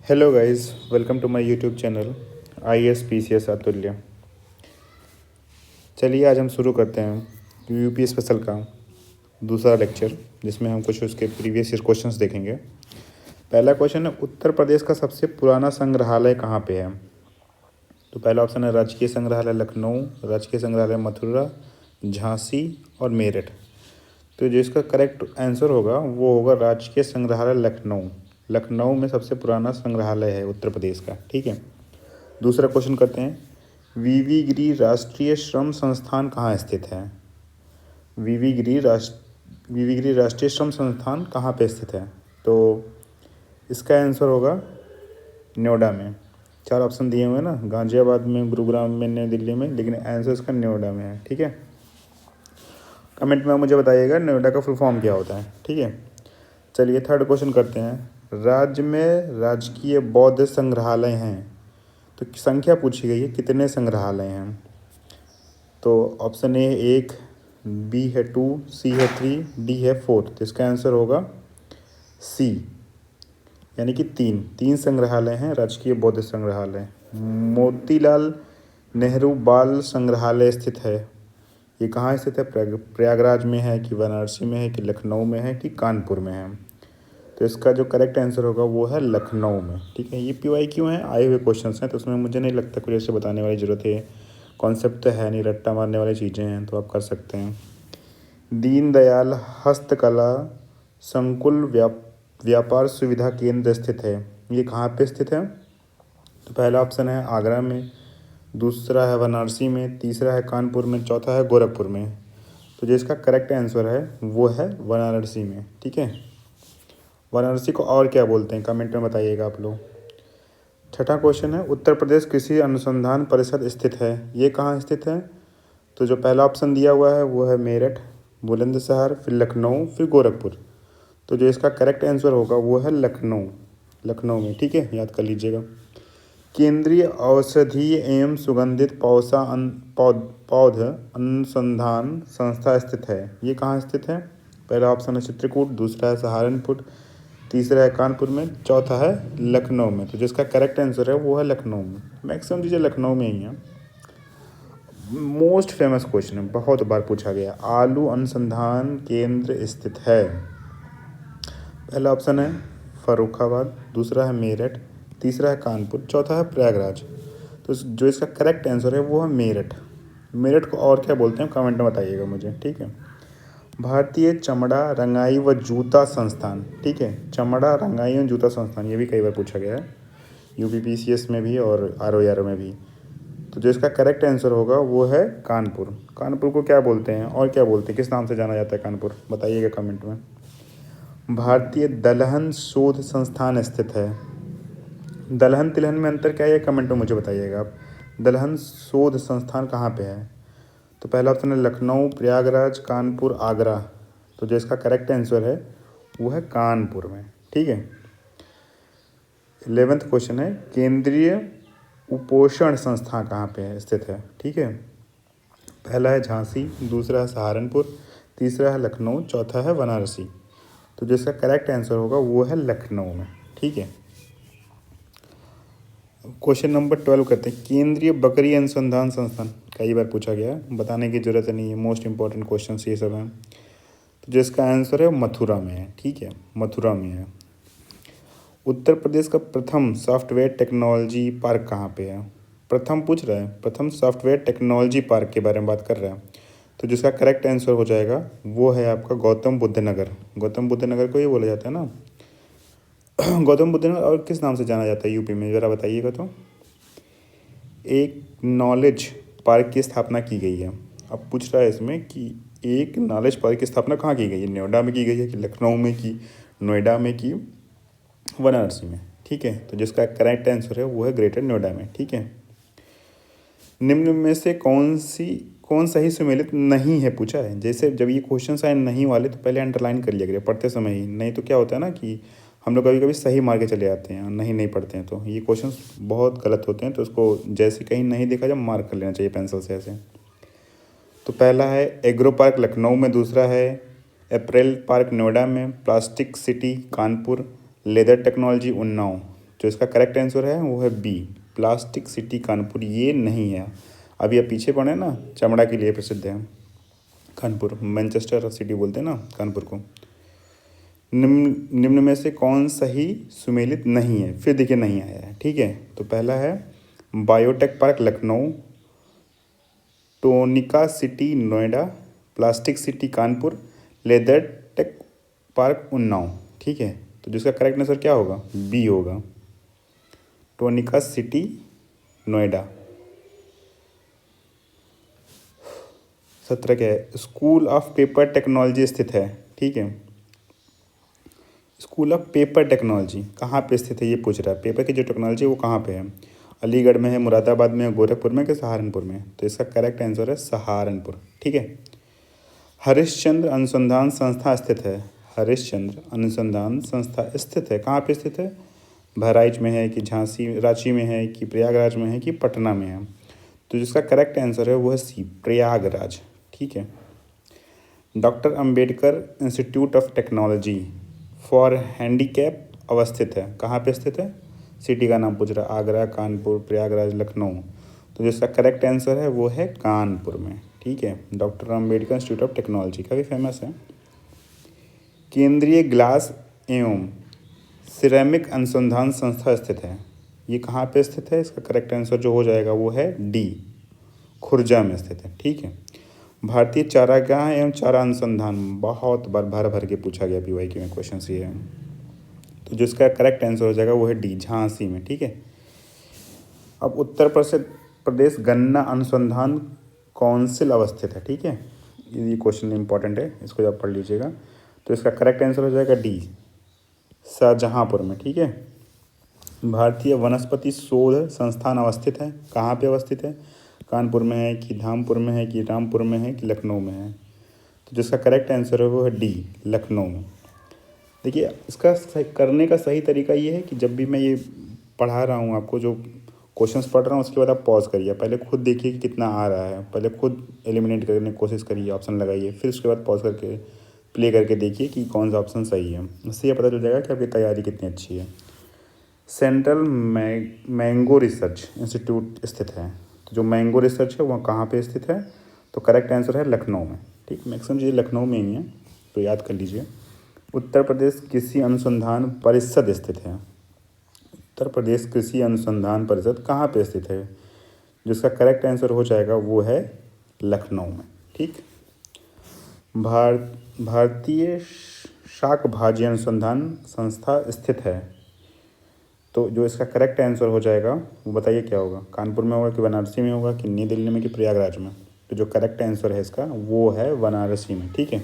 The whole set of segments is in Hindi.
Hello guys, welcome to my YouTube channel ISPCS Atulya. चलिए आज हम शुरू करते हैं यूपी स्पेशल का दूसरा लेक्चर, जिसमें हम कुछ उसके प्रीवियस ईयर क्वेश्चंस देखेंगे। पहला क्वेश्चन है, उत्तर प्रदेश का सबसे पुराना संग्रहालय कहाँ पे है? तो पहला ऑप्शन है राजकीय संग्रहालय लखनऊ, राजकीय संग्रहालय मथुरा, झांसी और मेरठ। तो जो इसका करेक्ट आंसर होगा वो होगा राजकीय संग्रहालय लखनऊ। लखनऊ में सबसे पुराना संग्रहालय है उत्तर प्रदेश का। ठीक है, दूसरा क्वेश्चन करते हैं, वीवी गिरी राष्ट्रीय श्रम संस्थान कहाँ स्थित है? वीवी गिरी राष्ट्रीय श्रम संस्थान कहाँ पे स्थित है? तो इसका आंसर होगा नोएडा में। चार ऑप्शन दिए हुए हैं ना, गाजियाबाद में, गुरुग्राम में, नई दिल्ली में, लेकिन आंसर इसका नोएडा में है। ठीक है, कमेंट में मुझे बताइएगा नोएडा का फुल फॉर्म क्या होता है। ठीक है, चलिए थर्ड क्वेश्चन करते हैं, राज्य में राजकीय बौद्ध संग्रहालय हैं, तो संख्या पूछी गई है कितने संग्रहालय हैं? तो ऑप्शन ए 1, बी है 2, सी है 3, डी है 4। तो इसका आंसर होगा सी, यानी कि तीन संग्रहालय हैं राजकीय बौद्ध संग्रहालय। मोतीलाल नेहरू बाल संग्रहालय स्थित है, ये कहाँ स्थित है? प्रयागराज में है कि वाराणसी में है कि लखनऊ में है कि कानपुर में है? तो इसका जो करेक्ट आंसर होगा वो है लखनऊ में। ठीक है, ये PYQ हैं, आए हुए क्वेश्चंस हैं, तो उसमें मुझे नहीं लगता कुछ ऐसे बताने वाली ज़रूरत है। कॉन्सेप्ट तो है नहीं, रट्टा मारने वाली चीज़ें हैं, तो आप कर सकते हैं। दीनदयाल हस्तकला संकुल व्यापार सुविधा केंद्र स्थित है, ये कहाँ पे स्थित है? तो पहला ऑप्शन है आगरा में, दूसरा है वाराणसी में, तीसरा है कानपुर में, चौथा है गोरखपुर में। तो जो इसका करेक्ट आंसर है वो है वाराणसी में। ठीक है, वाराणसी को और क्या बोलते हैं कमेंट में बताइएगा आप लोग। छठा क्वेश्चन है, उत्तर प्रदेश कृषि अनुसंधान परिषद स्थित है, ये कहाँ स्थित है? तो जो पहला ऑप्शन दिया हुआ है वो है मेरठ, बुलंदशहर, फिर लखनऊ, फिर गोरखपुर। तो जो इसका करेक्ट आंसर होगा वो है लखनऊ, लखनऊ में। ठीक है, याद कर लीजिएगा। केंद्रीय औषधीय एवं सुगंधित पौध अनुसंधान संस्था स्थित है, ये कहाँ स्थित है? पहला ऑप्शन है चित्रकूट, दूसरा है सहारनपुर, तीसरा है कानपुर में, चौथा है लखनऊ में। तो जिसका करेक्ट आंसर है वो है लखनऊ में। मैक्सिमम चीज़ें लखनऊ में ही हैं। मोस्ट फेमस क्वेश्चन है, बहुत बार पूछा गया, आलू अनुसंधान केंद्र स्थित है। पहला ऑप्शन है फर्रुखाबाद, दूसरा है मेरठ, तीसरा है कानपुर, चौथा है प्रयागराज। तो जो इसका करेक्ट आंसर है वो है मेरठ। मेरठ को और क्या बोलते हैं कमेंट में बताइएगा मुझे। ठीक है, भारतीय चमड़ा रंगाई व जूता संस्थान। ठीक है, चमड़ा रंगाई व जूता संस्थान, ये भी कई बार पूछा गया है UPPCS में भी और ROR में भी। तो जो इसका करेक्ट आंसर होगा वो है कानपुर। कानपुर को क्या बोलते हैं और क्या बोलते हैं, किस नाम से जाना जाता है कानपुर, बताइएगा कमेंट में। भारतीय दलहन शोध संस्थान स्थित है, दलहन तिलहन में अंतर क्या है कमेंट में मुझे बताइएगा आप। दलहन शोध संस्थान कहाँ पे है? तो पहला ऑप्शन है लखनऊ, प्रयागराज, कानपुर, आगरा। तो जो इसका करेक्ट आंसर है वो है कानपुर में। ठीक है, 11th क्वेश्चन है, केंद्रीय उपोषण संस्थान कहाँ पे स्थित है? ठीक है, पहला है झांसी, दूसरा है सहारनपुर, तीसरा है लखनऊ, चौथा है वाराणसी। तो जो इसका करेक्ट आंसर होगा वो है लखनऊ में। ठीक है, क्वेश्चन नंबर 12 करते हैं, केंद्रीय बकरी अनुसंधान संस्थान, कई बार पूछा गया है, बताने की जरूरत नहीं है, मोस्ट इंपॉर्टेंट क्वेश्चन ये सब हैं। तो जो इसका आंसर है मथुरा में है। ठीक है, मथुरा में है। उत्तर प्रदेश का प्रथम सॉफ्टवेयर टेक्नोलॉजी पार्क कहाँ पे है? प्रथम पूछ रहा है, प्रथम सॉफ्टवेयर टेक्नोलॉजी पार्क के बारे में बात कर रहा है। तो जिसका करेक्ट आंसर हो जाएगा वो है आपका गौतम बुद्ध नगर। गौतम बुद्ध नगर को ये बोला जाता है ना गौतम बुद्ध नगर, और किस नाम से जाना जाता है यूपी में, ज़रा बताइएगा। तो एक नॉलेज पार्क की स्थापना की गई है। अब पूछ रहा है इसमें कि एक नॉलेज पार्क की स्थापना कहाँ की गई है, नोएडा में की गई है कि लखनऊ में की, नोएडा में की, वाराणसी में? ठीक है, तो जिसका करेक्ट आंसर है वो है ग्रेटर नोएडा में। ठीक है, निम्न में से कौन सही सुमेलित नहीं है पूछा है। जैसे जब ये क्वेश्चन आए नहीं वाले तो पहले अंडरलाइन कर लिया करिए पढ़ते समय ही, नहीं तो क्या होता है ना कि हम लोग कभी कभी सही मार के चले जाते हैं, नहीं पढ़ते हैं, तो ये क्वेश्चंस बहुत गलत होते हैं। तो उसको जैसे कहीं नहीं देखा जाए मार्क कर लेना चाहिए पेंसिल से ऐसे। तो पहला है एग्रो पार्क लखनऊ में, दूसरा है अप्रैल पार्क नोएडा में, plastic city Kanpur, leather technology Unnao. जो इसका करेक्ट आंसर है वो है बी, प्लास्टिक सिटी कानपुर। ये नहीं है, अभी आप पीछे पढ़े ना, चमड़ा के लिए प्रसिद्ध है कानपुर, मैनचेस्टर सिटी बोलते हैं ना कानपुर को। निम्न में से कौन सही सुमेलित नहीं है, फिर देखिए नहीं आया है, ठीक है। तो पहला है biotech park Lucknow, Tronica city Noida, plastic city Kanpur, leather tech park Unnao, ठीक है। तो जिसका करेक्ट आंसर क्या होगा, बी होगा, टोनिका सिटी नोएडा। 17 क्या है, स्कूल ऑफ पेपर टेक्नोलॉजी स्थित है, ठीक है। स्कूल ऑफ पेपर टेक्नोलॉजी कहाँ पे स्थित है ये पूछ रहा है, पेपर की जो टेक्नोलॉजी है वो कहाँ पे है, अलीगढ़ में है, मुरादाबाद में है, गोरखपुर में, कि सहारनपुर में। तो इसका करेक्ट आंसर है सहारनपुर, ठीक है। हरिश्चंद्र अनुसंधान संस्था स्थित है, हरिश्चंद्र अनुसंधान संस्था स्थित है, कहाँ पे स्थित है, बहराइच में है कि झांसी रांची में है कि प्रयागराज में है कि पटना में है। तो जिसका करेक्ट आंसर है वो है सी, प्रयागराज, ठीक है। Doctor Ambedkar institute of technology for handicap अवस्थित है, कहाँ पे स्थित है, सिटी का नाम पूछ रहा है, आगरा, कानपुर, प्रयागराज, लखनऊ। तो जिसका करेक्ट आंसर है वो है कानपुर में, ठीक है। Doctor Ambedkar institute of technology काफ़ी फेमस है। केंद्रीय ग्लास एवं सिरेमिक अनुसंधान संस्था स्थित है, ये कहाँ पे स्थित है, इसका करेक्ट आंसर जो हो जाएगा वो है डी, खुर्जा में स्थित है, ठीक है। भारतीय चारागाह एवं चारा अनुसंधान बहुत बार भर भर के पूछा गया पीवाईक्यू में क्वेश्चन ये है, तो जिसका करेक्ट आंसर हो जाएगा वो है डी, झांसी में, ठीक है। अब उत्तर प्रदेश गन्ना अनुसंधान काउंसिल अवस्थित है, ठीक है। ये क्वेश्चन इंपॉर्टेंट है, इसको आप पढ़ लीजिएगा। तो इसका करेक्ट आंसर हो जाएगा डी, शाहजहाँपुर में, ठीक है। भारतीय वनस्पति शोध संस्थान अवस्थित है, कहाँ पे अवस्थित है, कानपुर में है कि धामपुर में है कि रामपुर में है कि लखनऊ में है। तो जिसका करेक्ट आंसर है वो है डी, लखनऊ में। देखिए इसका करने का सही तरीका ये है कि जब भी मैं ये पढ़ा रहा हूँ आपको, जो क्वेश्चंस पढ़ रहा हूँ, उसके बाद आप पॉज करिए, पहले खुद देखिए कि कितना आ रहा है, पहले खुद एलिमिनेट करने की कोशिश करिए, ऑप्शन लगाइए, फिर उसके बाद पॉज करके प्ले करके देखिए कि कौन सा ऑप्शन सही है। इससे ये पता चल जाएगा कि आपकी तैयारी कितनी अच्छी है। सेंट्रल मैंगो रिसर्च इंस्टीट्यूट स्थित है, तो जो मैंगो रिसर्च है वह कहाँ पे स्थित है, तो करेक्ट आंसर है लखनऊ में, ठीक। मैक्सिमम चीज़ें लखनऊ में ही है, तो याद कर लीजिए। उत्तर प्रदेश कृषि अनुसंधान परिषद स्थित है, उत्तर प्रदेश कृषि अनुसंधान परिषद कहाँ पे स्थित है, जिसका करेक्ट आंसर हो जाएगा वो है लखनऊ में, ठीक। भारतीय शाक भाजी अनुसंधान संस्था स्थित है, तो जो इसका करेक्ट आंसर हो जाएगा वो बताइए क्या होगा, कानपुर में होगा कि बनारसी में होगा कि नई दिल्ली में कि प्रयागराज में। तो जो करेक्ट आंसर है इसका वो है बनारसी में, ठीक है।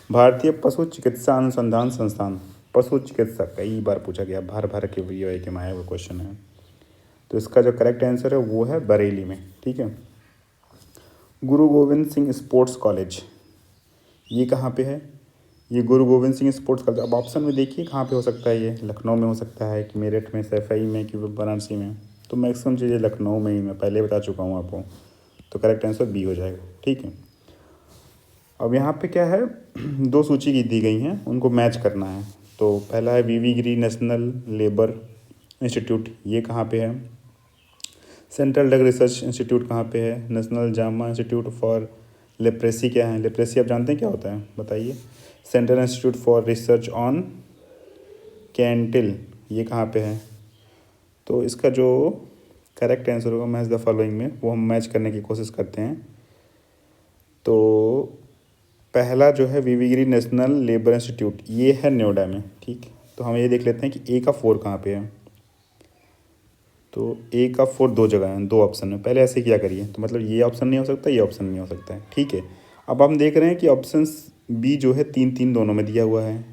भारतीय पशु चिकित्सा अनुसंधान संस्थान, पशु चिकित्सा कई बार पूछा गया, भर भर के वीडियो के आया हुआ क्वेश्चन है, तो इसका जो करेक्ट आंसर है वो है बरेली में, ठीक है। गुरु गोविंद सिंह स्पोर्ट्स कॉलेज ये कहाँ पे है, ये गुरु गोविंद सिंह स्पोर्ट्स कॉलेज। अब ऑप्शन में देखिए कहाँ पे हो सकता है, ये लखनऊ में हो सकता है कि मेरठ में, सैफई में कि बनारसी में। तो मैक्सिमम चीज़ें लखनऊ में ही मैं पहले बता चुका हूँ आपको, तो करेक्ट आंसर बी हो जाएगा, ठीक है। अब यहाँ पे क्या है, दो सूची की दी गई हैं, उनको मैच करना है। तो पहला है वीवी गिरी नेशनल लेबर इंस्टीट्यूट, ये कहाँ पे है। सेंट्रल ड्रग रिसर्च इंस्टीट्यूट कहाँ पे है। National Jama institute for leprosy क्या है, लेप्रेसी आप जानते हैं क्या होता है बताइए। Central institute for research on cattle ये कहाँ पे है। तो इसका जो करेक्ट आंसर होगा मैच द फॉलोइंग में, वो हम मैच करने की कोशिश करते हैं। तो पहला जो है वीवी गिरी नेशनल लेबर इंस्टीट्यूट ये है नोएडा में, ठीक। तो हम ये देख लेते हैं कि ए का 4 कहाँ पे है। तो ए का 4 दो जगह है, दो ऑप्शन में, पहले ऐसे किया करिए, तो मतलब ये ऑप्शन नहीं हो सकता, ये ऑप्शन नहीं हो सकता है, ठीक है। अब हम देख रहे हैं कि ऑप्शन बी जो है 3-3 दोनों में दिया हुआ है।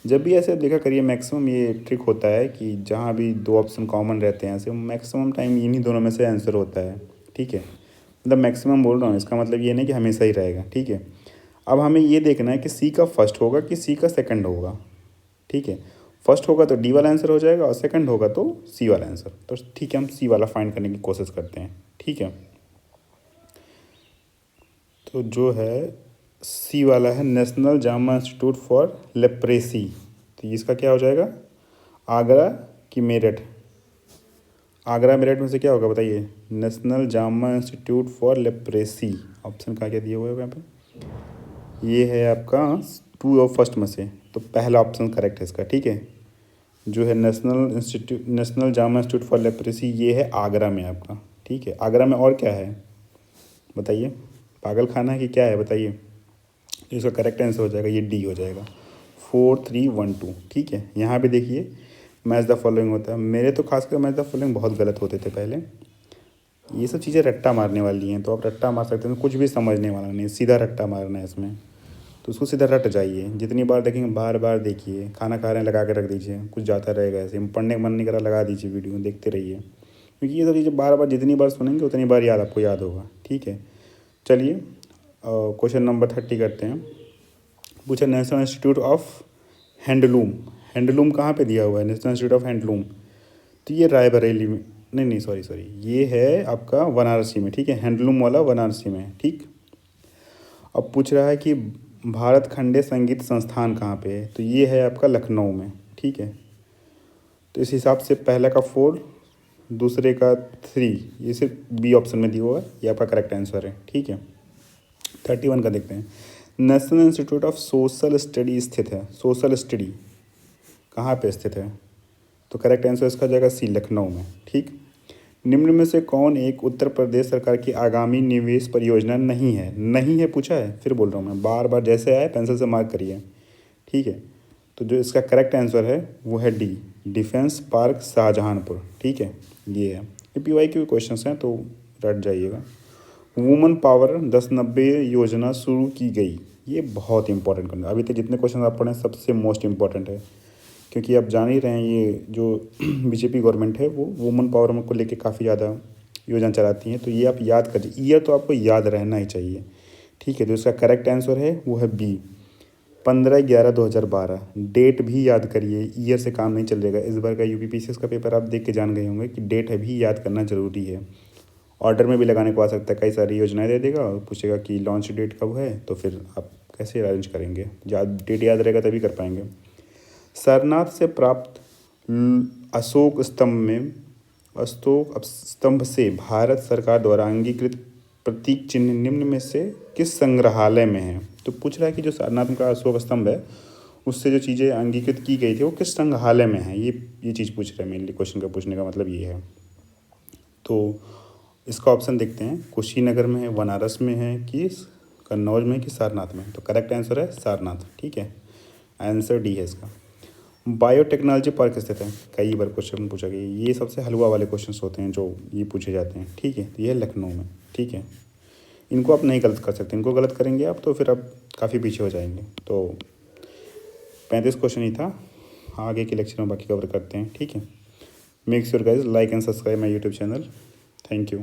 जब भी ऐसे देखा करिए, मैक्सिमम ये ट्रिक होता है कि जहाँ भी दो ऑप्शन कॉमन रहते हैं ऐसे मैक्सिमम टाइम इन्हीं दोनों में से आंसर होता है, ठीक है। मतलब मैक्सिमम बोल रहा हूँ, इसका मतलब ये नहीं कि हमेशा ही रहेगा, ठीक है। अब हमें ये देखना है कि सी का फर्स्ट होगा कि सी का सेकंड होगा, ठीक है। फर्स्ट होगा तो डी वाला आंसर हो जाएगा और सेकंड होगा तो सी वाला आंसर। तो ठीक है, हम सी वाला फाइंड करने की कोशिश करते हैं, ठीक है। तो जो है सी वाला है national Jama institute for leprosy, तो इसका क्या हो जाएगा, आगरा कि मेरठ, आगरा मेरठ में से क्या होगा बताइए? National Jama institute for leprosy. Option कहाँ क्या दिया हुआ है यहाँ पे? ये है आपका 2 और फर्स्ट में से, तो पहला ऑप्शन करेक्ट है इसका, ठीक है। जो है national Jama institute for leprosy, ये है आगरा में आपका, ठीक है। आगरा में और क्या है बताइए? पागल खाना है कि क्या है बताइए? इसका करेक्ट आंसर हो जाएगा ये डी हो जाएगा, 4312, ठीक है। यहाँ पे देखिए मैच द फॉलोइंग होता है, मेरे तो खासकर मैच द फॉलोइंग बहुत गलत होते थे पहले। ये सब चीज़ें रट्टा मारने वाली हैं, तो आप रट्टा मार सकते हैं, कुछ भी समझने वाला नहीं, सीधा रट्टा मारना है इसमें, तो उसको सीधा रट जाइए। जितनी बार देखेंगे बार बार देखिए, खाना खा रहे हैं लगा के रख दीजिए, कुछ जाता रहेगा ऐसे, पढ़ने का मन नहीं करा लगा दीजिए वीडियो, देखते रहिए, क्योंकि ये सब चीज़ें बार बार जितनी बार सुनेंगे उतनी बार याद आपको याद होगा, ठीक है। चलिए क्वेश्चन नंबर 30 करते हैं। पूछा national institute of handloom, handloom कहाँ पे दिया हुआ है? नेशनल इंस्टीट्यूट ऑफ हैंडलूम, तो ये रायबरेली में, नहीं सॉरी, ये है आपका वाराणसी में, ठीक है। हैंडलूम वाला वाराणसी में, ठीक। अब पूछ रहा है कि भारत खंडे संगीत संस्थान कहाँ पे है? तो ये है आपका लखनऊ में, ठीक है। तो इस हिसाब से पहला का 4, दूसरे का 3, ये सिर्फ बी ऑप्शन में दिया हुआ है, ये आपका करेक्ट आंसर है, ठीक है। 31 का देखते हैं। National institute of social study स्थित है, सोशल स्टडी कहाँ पे स्थित है? तो करेक्ट आंसर इसका जाएगा सी, लखनऊ में, ठीक। निम्न में से कौन एक उत्तर प्रदेश सरकार की आगामी निवेश परियोजना नहीं है? नहीं है पूछा है, फिर बोल रहा हूँ मैं, बार बार जैसे आए पेंसिल से मार्क करिए, ठीक है। तो जो इसका करेक्ट आंसर है वो है डी, डिफेंस पार्क शाहजहांपुर, ठीक है। ये है, ये PY के क्वेश्चन हैं तो रट जाइएगा। वुमन पावर 1090 योजना शुरू की गई, ये बहुत इंपॉर्टेंट करना, अभी तक जितने क्वेश्चन आप पढ़े सबसे मोस्ट इंपॉर्टेंट है, क्योंकि आप जान ही रहे हैं ये जो BJP गवर्नमेंट है वो वुमन पावर को लेके काफ़ी ज़्यादा योजना चलाती है, तो ये आप याद करिए, ईयर तो आपको याद रहना ही चाहिए, ठीक है। तो इसका करेक्ट आंसर है वो है बी, 15/11/2012। डेट भी याद करिए, ईयर से काम नहीं चलेगा। इस बार का UPPCS का पेपर आप देख के जान गए होंगे कि डेट है भी याद करना ज़रूरी है। ऑर्डर में भी लगाने को आ सकता है, कई सारी योजनाएं दे देगा और पूछेगा कि लॉन्च डेट कब है, तो फिर आप कैसे अरेंज करेंगे? डेट याद रहेगा तभी कर पाएंगे। सारनाथ से प्राप्त अशोक स्तंभ से भारत सरकार द्वारा अंगीकृत प्रतीक चिन्ह निम्न में से किस संग्रहालय में है? तो पूछ रहा है कि जो सारनाथ का अशोक स्तंभ है उससे जो चीज़ें अंगीकृत की गई थी वो किस संग्रहालय में है, ये चीज़ पूछ रहे हैं। मेनली क्वेश्चन का पूछने का मतलब ये है। तो इसका ऑप्शन देखते हैं, कुशीनगर में है, बनारस में है, कि कन्नौज में, कि सारनाथ में? तो करेक्ट आंसर है सारनाथ, ठीक है। आंसर डी है इसका। बायोटेक्नोलॉजी पार्क स्थित है, कई बार क्वेश्चन पूछा गया, ये सबसे हलवा वाले क्वेश्चंस होते हैं जो ये पूछे जाते हैं, ठीक है। तो ये है लखनऊ में, ठीक है। इनको आप नहीं गलत कर सकते, इनको गलत करेंगे आप तो फिर आप काफ़ी पीछे हो जाएंगे। तो 35 क्वेश्चन ही था, आगे के लेक्चर में बाकी कवर करते हैं, ठीक है। Make sure guys like and subscribe my YouTube channel. Thank you.